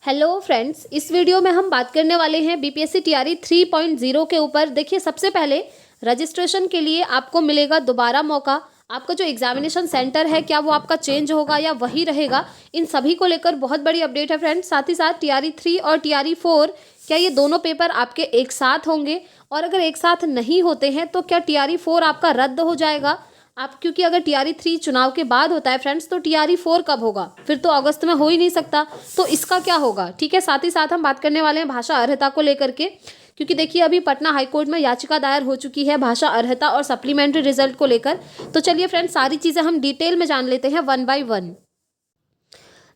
Hello friends, इस video में हम बात करने वाले हैं बीपीएससी टीआरई 3.0 के ऊपर। देखिए, सबसे पहले रजिस्ट्रेशन के लिए आपको मिलेगा दोबारा मौका। आपका जो एग्जामिनेशन सेंटर है, क्या वो आपका चेंज होगा या वही रहेगा, इन सभी को लेकर बहुत बड़ी अपडेट है फ्रेंड्स। साथ ही साथ टीआरई 3 और टीआरई 4, क्या ये दोनों पेपर आपके एक साथ होंगे, और अगर एक साथ नहीं होते हैं तो क्या टीआरई 4 आपका रद्द हो जाएगा। आप क्योंकि अगर टीआरई 3 चुनाव के बाद होता है फ्रेंड्स, तो टीआरई 4 कब होगा, फिर तो अगस्त में हो ही नहीं सकता, तो इसका क्या होगा। ठीक है, साथ ही साथ हम बात करने वाले हैं भाषा अर्हता को लेकर के, क्योंकि देखिए अभी पटना हाईकोर्ट में याचिका दायर हो चुकी है भाषा अर्हता और सप्लीमेंट्री रिजल्ट को लेकर। तो चलिए फ्रेंड्स, सारी चीज़ें हम डिटेल में जान लेते हैं वन बाय वन।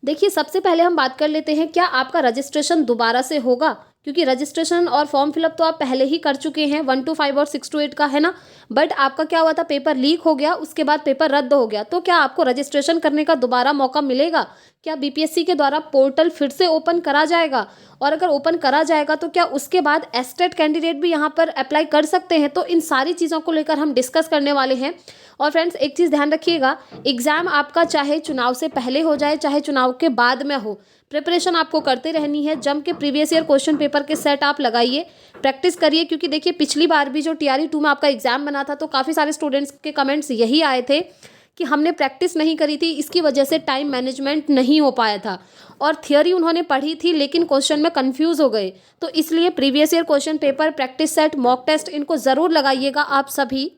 देखिए, सबसे पहले हम बात कर लेते हैं, क्या आपका रजिस्ट्रेशन दोबारा से होगा, क्योंकि रजिस्ट्रेशन और फॉर्म फिलअप तो आप पहले ही कर चुके हैं 1 to 5 और 6 to 8 का, है ना। बट आपका क्या हुआ था, पेपर लीक हो गया, उसके बाद पेपर रद्द हो गया, तो क्या आपको रजिस्ट्रेशन करने का दोबारा मौका मिलेगा। क्या बीपीएससी के द्वारा पोर्टल फिर से ओपन करा जाएगा, और अगर ओपन करा जाएगा तो क्या उसके बाद एस्टेट कैंडिडेट भी यहाँ पर अप्लाई कर सकते हैं। तो इन सारी चीज़ों को लेकर हम डिस्कस करने वाले हैं। और फ्रेंड्स, एक चीज़ ध्यान रखिएगा, एग्जाम आपका चाहे चुनाव से पहले हो जाए चाहे चुनाव के बाद में हो, प्रिपरेशन आपको करते रहनी है। जम के प्रीवियस ईयर क्वेश्चन पेपर के सेट आप लगाइए, प्रैक्टिस करिए, क्योंकि देखिए पिछली बार भी जो टीआरई 2 में आपका एग्जाम बना था, तो काफ़ी सारे स्टूडेंट्स के कमेंट्स यही आए थे कि हमने प्रैक्टिस नहीं करी थी, इसकी वजह से टाइम मैनेजमेंट नहीं हो पाया था, और थियोरी उन्होंने पढ़ी थी लेकिन क्वेश्चन में कंफ्यूज हो गए। तो इसलिए previous year question paper, practice set, mock test, इनको ज़रूर लगाइएगा आप सभी।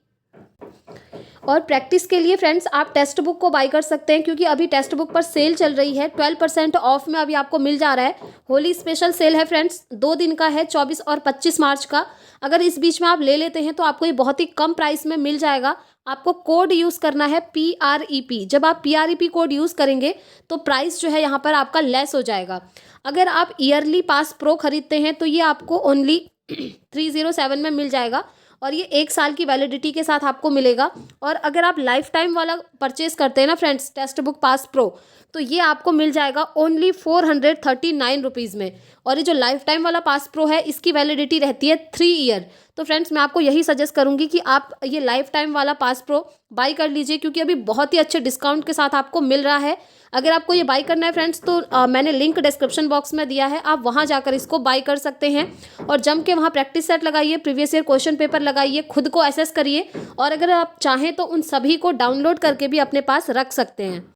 और प्रैक्टिस के लिए फ्रेंड्स, आप टेक्स्ट बुक को बाय कर सकते हैं, क्योंकि अभी टेक्स्ट बुक पर सेल चल रही है, 12% ऑफ में अभी आपको मिल जा रहा है। होली स्पेशल सेल है फ्रेंड्स, 2 दिन का है, 24 और 25 मार्च का। अगर इस बीच में आप ले लेते हैं तो आपको ये बहुत ही कम प्राइस में मिल जाएगा। आपको कोड यूज़ करना है PREP। जब आप PREP कोड यूज़ करेंगे तो प्राइस जो है यहाँ पर आपका लेस हो जाएगा। अगर आप ईयरली पास प्रो खरीदते हैं तो ये आपको ओनली 307 में मिल जाएगा, और ये 1 साल की वैलिडिटी के साथ आपको मिलेगा। और अगर आप लाइफ टाइम वाला परचेज करते हैं ना friends, text book pass pro, तो ये आपको मिल जाएगा ओनली 439 रुपीज़ में। और ये जो लाइफ टाइम वाला पास प्रो है, इसकी वैलिडिटी रहती है 3 ईयर। तो फ्रेंड्स, मैं आपको यही सजेस्ट करूंगी कि आप ये लाइफ टाइम वाला पास प्रो बाई कर लीजिए, क्योंकि अभी बहुत ही अच्छे डिस्काउंट के साथ आपको मिल रहा है। अगर आपको ये बाई करना है फ्रेंड्स, तो मैंने लिंक डिस्क्रिप्शन बॉक्स में दिया है, आप वहाँ जाकर इसको बाई कर सकते हैं। और जम के वहाँ प्रैक्टिस सेट लगाइए, प्रीवियस ईयर क्वेश्चन पेपर लगाइए, खुद को एसेस करिए, और अगर आप चाहें तो उन सभी को डाउनलोड करके भी अपने पास रख सकते हैं।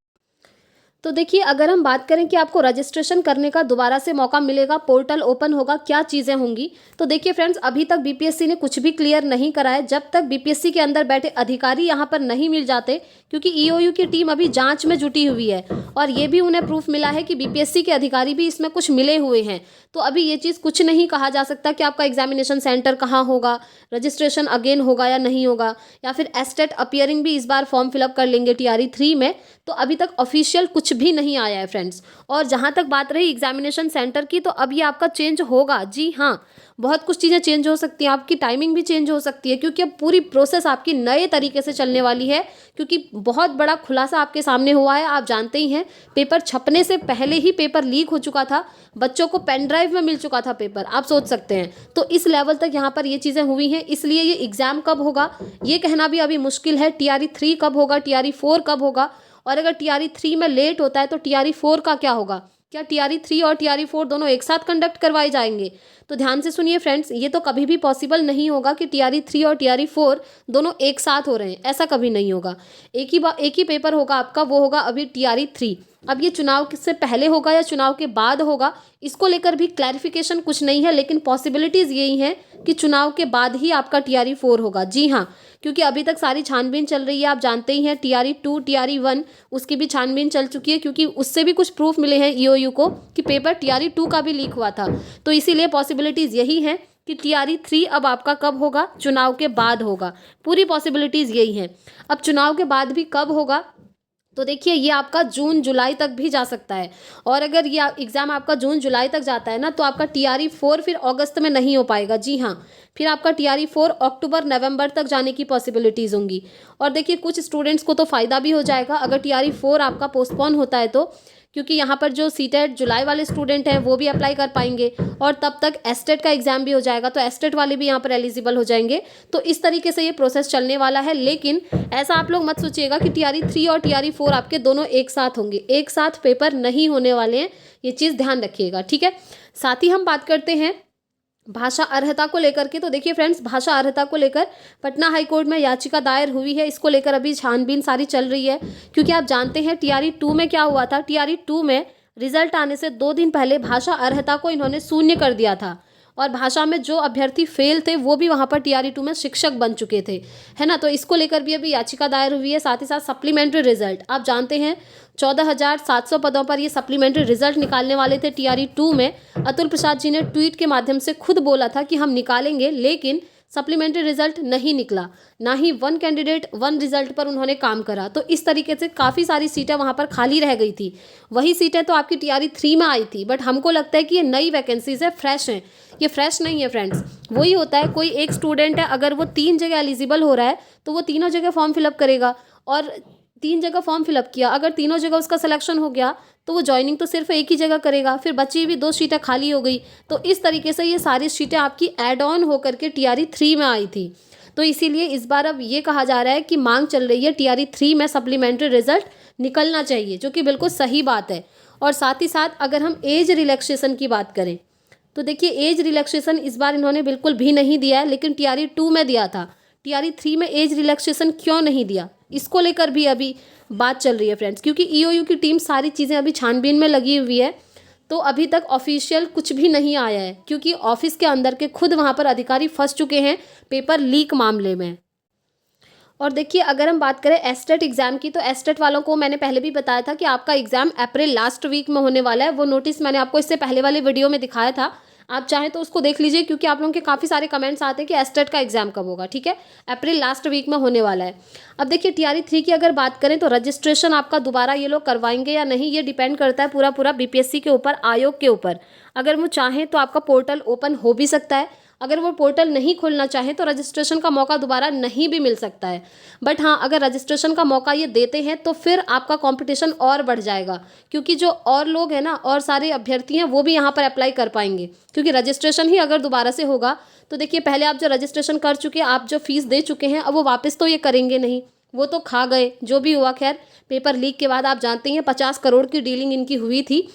तो देखिए, अगर हम बात करें कि आपको रजिस्ट्रेशन करने का दोबारा से मौका मिलेगा, पोर्टल ओपन होगा, क्या चीज़ें होंगी, तो देखिए फ्रेंड्स, अभी तक बीपीएससी ने कुछ भी क्लियर नहीं करा है। जब तक बीपीएससी के अंदर बैठे अधिकारी यहाँ पर नहीं मिल जाते, क्योंकि ईओयू की टीम अभी जांच में जुटी हुई है, और ये भी उन्हें प्रूफ मिला है कि बीपीएससी के अधिकारी भी इसमें कुछ मिले हुए हैं। तो अभी ये चीज़ कुछ नहीं कहा जा सकता कि आपका एग्जामिनेशन सेंटर कहाँ होगा, रजिस्ट्रेशन अगेन होगा या नहीं होगा, या फिर एस्टेट अपीयरिंग भी इस बार फॉर्म फिलअप कर लेंगे टीआरई 3 में। तो अभी तक ऑफिशियल कुछ भी नहीं आया है फ्रेंड्स। और जहाँ तक बात रही एग्जामिनेशन सेंटर की, तो अब ये आपका चेंज होगा। जी हाँ, बहुत कुछ चीज़ें चेंज हो सकती हैं, आपकी टाइमिंग भी चेंज हो सकती है, क्योंकि अब पूरी प्रोसेस आपकी नए तरीके से चलने वाली है। क्योंकि बहुत बड़ा खुलासा आपके सामने हुआ है, आप जानते ही हैं, पेपर छपने से पहले ही पेपर लीक हो चुका था, बच्चों को पेन ड्राइव में मिल चुका था पेपर, आप सोच सकते हैं। तो इस लेवल तक यहाँ पर ये चीज़ें हुई हैं, इसलिए ये एग्ज़ाम कब होगा ये कहना भी अभी मुश्किल है। टीआरई 3 कब होगा, टीआरई 4 कब होगा, और अगर टीआरई 3 में लेट होता है तो टीआरई 4 का क्या होगा। क्या टीआरई 3 और टीआरई 4 दोनों एक साथ कंडक्ट करवाए जाएंगे। तो ध्यान से सुनिए फ्रेंड्स, ये तो कभी भी पॉसिबल नहीं होगा कि टीआरई 3 और टीआरई 4 दोनों एक साथ हो रहे हैं, ऐसा कभी नहीं होगा। एक ही पेपर होगा आपका, वो होगा अभी टीआरई 3। अब ये चुनाव से पहले होगा या चुनाव के बाद होगा, इसको लेकर भी क्लैरिफिकेशन कुछ नहीं है, लेकिन पॉसिबिलिटीज़ यही हैं कि चुनाव के बाद ही आपका टीआरई 4 होगा। जी हाँ, क्योंकि अभी तक सारी छानबीन चल रही है, आप जानते ही हैं, टीआरई 2, टीआरई 1, उसकी भी छानबीन चल चुकी है, क्योंकि उससे भी कुछ प्रूफ मिले हैं ईओयू को कि पेपर टीआरई 2 का भी लीक हुआ था। तो इसीलिए पॉसिबिलिटीज़ यही हैं कि टीआरई 3 अब आपका कब होगा, चुनाव के बाद होगा। पूरी पॉसिबिलिटीज़ यही हैं। अब चुनाव के बाद भी कब होगा, तो देखिए ये आपका जून जुलाई तक भी जा सकता है। और अगर ये एग्ज़ाम आपका जून जुलाई तक जाता है ना, तो आपका टीआरई 4 फिर अगस्त में नहीं हो पाएगा। जी हाँ, फिर आपका टीआरई 4 अक्टूबर नवंबर तक जाने की पॉसिबिलिटीज़ होंगी। और देखिए, कुछ स्टूडेंट्स को तो फ़ायदा भी हो जाएगा अगर टीआरई 4 आपका पोस्टपोन होता है तो, क्योंकि यहाँ पर जो सीटेट जुलाई वाले स्टूडेंट हैं वो भी अप्लाई कर पाएंगे और तब तक एस्टेट का एग्जाम भी हो जाएगा, तो एस्टेट वाले भी यहाँ पर एलिजिबल हो जाएंगे। तो इस तरीके से ये प्रोसेस चलने वाला है। लेकिन ऐसा आप लोग मत सोचिएगा कि TRE 3 और TRE 4 आपके दोनों एक साथ होंगे, एक साथ पेपर नहीं होने वाले हैं, ये चीज़ ध्यान रखिएगा, ठीक है। साथ ही हम बात करते हैं भाषा अर्हता को लेकर के। तो देखिए फ्रेंड्स, भाषा अर्हता को लेकर पटना हाईकोर्ट में याचिका दायर हुई है। इसको लेकर अभी छानबीन सारी चल रही है, क्योंकि आप जानते हैं TRE 2 में क्या हुआ था। TRE 2 में रिजल्ट आने से 2 दिन पहले भाषा अर्हता को इन्होंने शून्य कर दिया था और भाषा में जो अभ्यर्थी फेल थे वो भी वहाँ पर TRE 2 में शिक्षक बन चुके थे, है ना। तो इसको लेकर भी अभी याचिका दायर हुई है। साथ ही साथ सप्लीमेंट्री रिजल्ट, आप जानते हैं 14,700 पदों पर ये सप्लीमेंट्री रिजल्ट निकालने वाले थे TRE 2 में। अतुल प्रसाद जी ने ट्वीट के माध्यम से खुद बोला था कि हम निकालेंगे, लेकिन सप्लीमेंट्री रिजल्ट नहीं निकला, ना ही 1 कैंडिडेट 1 रिजल्ट पर उन्होंने काम करा। तो इस तरीके से काफ़ी सारी सीटें वहाँ पर खाली रह गई थी। वही सीटें तो आपकी TRE 3 में आई थी, बट हमको लगता है कि ये नई वैकेंसीज है, फ्रेश हैं। ये फ्रेश नहीं है फ्रेंड्स। वही होता है, कोई एक स्टूडेंट है, अगर वो 3 जगह एलिजिबल हो रहा है तो वो तीनों जगह फॉर्म फिलअप करेगा, और 3 जगह फॉर्म फिलअप किया, अगर तीनों जगह उसका सिलेक्शन हो गया तो वो ज्वाइनिंग तो सिर्फ एक ही जगह करेगा, फिर बची हुई 2 सीटें खाली हो गई। तो इस तरीके से ये सारी सीटें आपकी ऐड ऑन होकर के TRE 3 में आई थी। तो इसीलिए इस बार अब ये कहा जा रहा है कि मांग चल रही है TRE 3 में सप्लीमेंट्री रिजल्ट निकलना चाहिए, जो कि बिल्कुल सही बात है। और साथ ही साथ अगर हम एज रिलैक्सेशन की बात करें तो देखिए, एज रिलैक्सेशन इस बार इन्होंने बिल्कुल भी नहीं दिया है, लेकिन TRE 2 में दिया था। TRE 3 में एज रिलैक्सेशन क्यों नहीं दिया, इसको लेकर भी अभी बात चल रही है फ्रेंड्स, क्योंकि EOU की टीम सारी चीज़ें अभी छानबीन में लगी हुई है। तो अभी तक ऑफिशियल कुछ भी नहीं आया है, क्योंकि ऑफिस के अंदर के खुद वहाँ पर अधिकारी फंस चुके हैं पेपर लीक मामले में। और देखिए, अगर हम बात करें एस्टेट एग्जाम की, तो एस्टेट वालों को मैंने पहले भी बताया था कि आपका एग्जाम अप्रैल लास्ट वीक में होने वाला है। वो नोटिस मैंने आपको इससे पहले वाले वीडियो में दिखाया था, आप चाहें तो उसको देख लीजिए, क्योंकि आप लोगों के काफ़ी सारे कमेंट्स आते हैं कि एस्टेट का एग्जाम कब होगा। ठीक है, अप्रैल लास्ट वीक में होने वाला है। अब देखिए, TRE 3 की अगर बात करें तो रजिस्ट्रेशन आपका दोबारा ये लोग करवाएंगे या नहीं, ये डिपेंड करता है पूरा BPSC के ऊपर, आयोग के ऊपर। अगर वो चाहें तो आपका पोर्टल ओपन हो भी सकता है, अगर वो पोर्टल नहीं खोलना चाहे तो रजिस्ट्रेशन का मौका दोबारा नहीं भी मिल सकता है। बट हाँ, अगर रजिस्ट्रेशन का मौका ये देते हैं तो फिर आपका कंपटीशन और बढ़ जाएगा, क्योंकि जो और लोग हैं ना, और सारे अभ्यर्थी हैं, वो भी यहाँ पर अप्लाई कर पाएंगे। क्योंकि रजिस्ट्रेशन ही अगर दोबारा से होगा तो देखिए, पहले आप जो रजिस्ट्रेशन कर चुके हैं, आप जो फीस दे चुके हैं, अब वो वापस तो ये करेंगे नहीं, वो तो खा गए। जो भी हुआ, खैर पेपर लीक के बाद आप जानते हैं 50 करोड़ की डीलिंग इनकी हुई थी।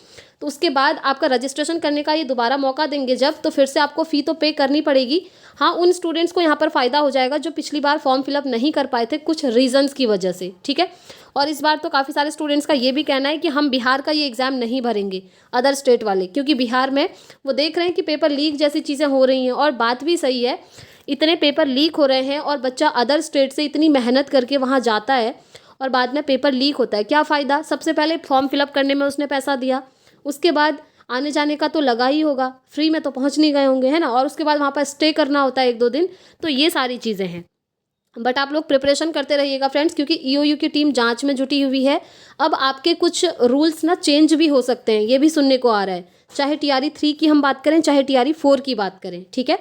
तो उसके बाद आपका रजिस्ट्रेशन करने का ये दोबारा मौका देंगे जब, तो फिर से आपको फ़ी तो पे करनी पड़ेगी। हाँ, उन स्टूडेंट्स को यहाँ पर फ़ायदा हो जाएगा जो पिछली बार फॉर्म फिलअप नहीं कर पाए थे कुछ रीजंस की वजह से। ठीक है, और इस बार तो काफ़ी सारे स्टूडेंट्स का ये भी कहना है कि हम बिहार का ये एग्ज़ाम नहीं भरेंगे, अदर स्टेट वाले, क्योंकि बिहार में वो देख रहे हैं कि पेपर लीक जैसी चीज़ें हो रही हैं। और बात भी सही है, इतने पेपर लीक हो रहे हैं और बच्चा अदर स्टेट से इतनी मेहनत करके वहाँ जाता है और बाद में पेपर लीक होता है, क्या फ़ायदा। सबसे पहले फॉर्म फिलअप करने में उसने पैसा दिया, उसके बाद आने जाने का तो लगा ही होगा, फ्री में तो पहुंच नहीं गए होंगे, है ना, और उसके बाद वहाँ पर स्टे करना होता है 1-2 दिन। तो ये सारी चीज़ें हैं। बट आप लोग प्रिपरेशन करते रहिएगा फ्रेंड्स, क्योंकि EOU की टीम जांच में जुटी हुई है। अब आपके कुछ रूल्स ना चेंज भी हो सकते हैं, ये भी सुनने को आ रहा है, चाहे TRE 3 की हम बात करें, चाहे TRE 4 की बात करें। ठीक है,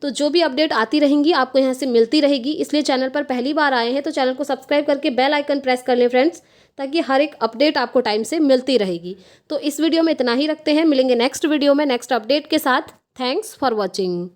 तो जो भी अपडेट आती रहेंगी आपको यहाँ से मिलती रहेगी। इसलिए चैनल पर पहली बार आए हैं तो चैनल को सब्सक्राइब करके बेल आइकन प्रेस कर लें फ्रेंड्स, ताकि हर एक अपडेट आपको टाइम से मिलती रहेगी। तो इस वीडियो में इतना ही रखते हैं, मिलेंगे नेक्स्ट वीडियो में नेक्स्ट अपडेट के साथ। Thanks for watching.